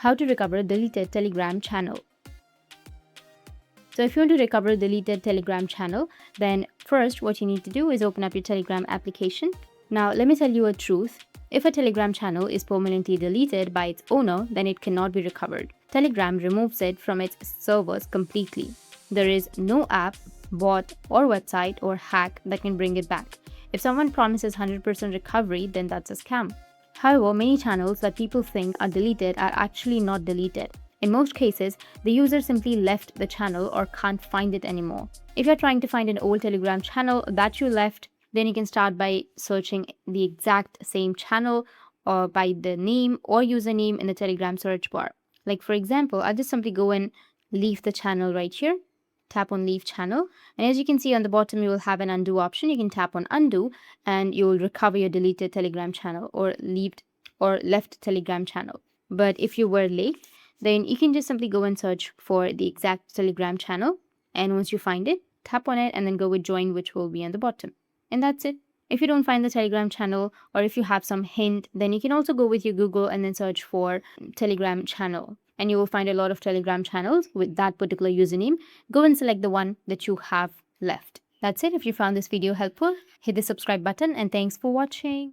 How to recover a deleted Telegram channel. So if you want to recover a deleted Telegram channel, then first what you need to do is open up your Telegram application. Now let me tell you a truth. If a Telegram channel is permanently deleted by its owner, then it cannot be recovered. Telegram removes it from its servers completely. There is no app, bot, or website or hack that can bring it back. If someone promises 100% recovery, then that's a scam. However, many channels that people think are deleted are actually not deleted. In most cases, the user simply left the channel or can't find it anymore. If you're trying to find an old Telegram channel that you left, then you can start by searching the exact same channel or by the name or username in the Telegram search bar. Like for example, I'll just simply go and leave the channel right here. Tap on leave channel, and as you can see on the bottom you will have an undo option. You can tap on undo and you will recover your deleted Telegram channel or left Telegram channel. But if you were late, then you can just simply go and search for the exact Telegram channel, and once you find it, tap on it and then go with join, which will be on the bottom. And that's it. If you don't find the Telegram channel, or if you have some hint, then you can also go with your Google and then search for Telegram channel, and you will find a lot of Telegram channels with that particular username. Go and select the one that you have left. That's it. If you found this video helpful, hit the subscribe button, and thanks for watching.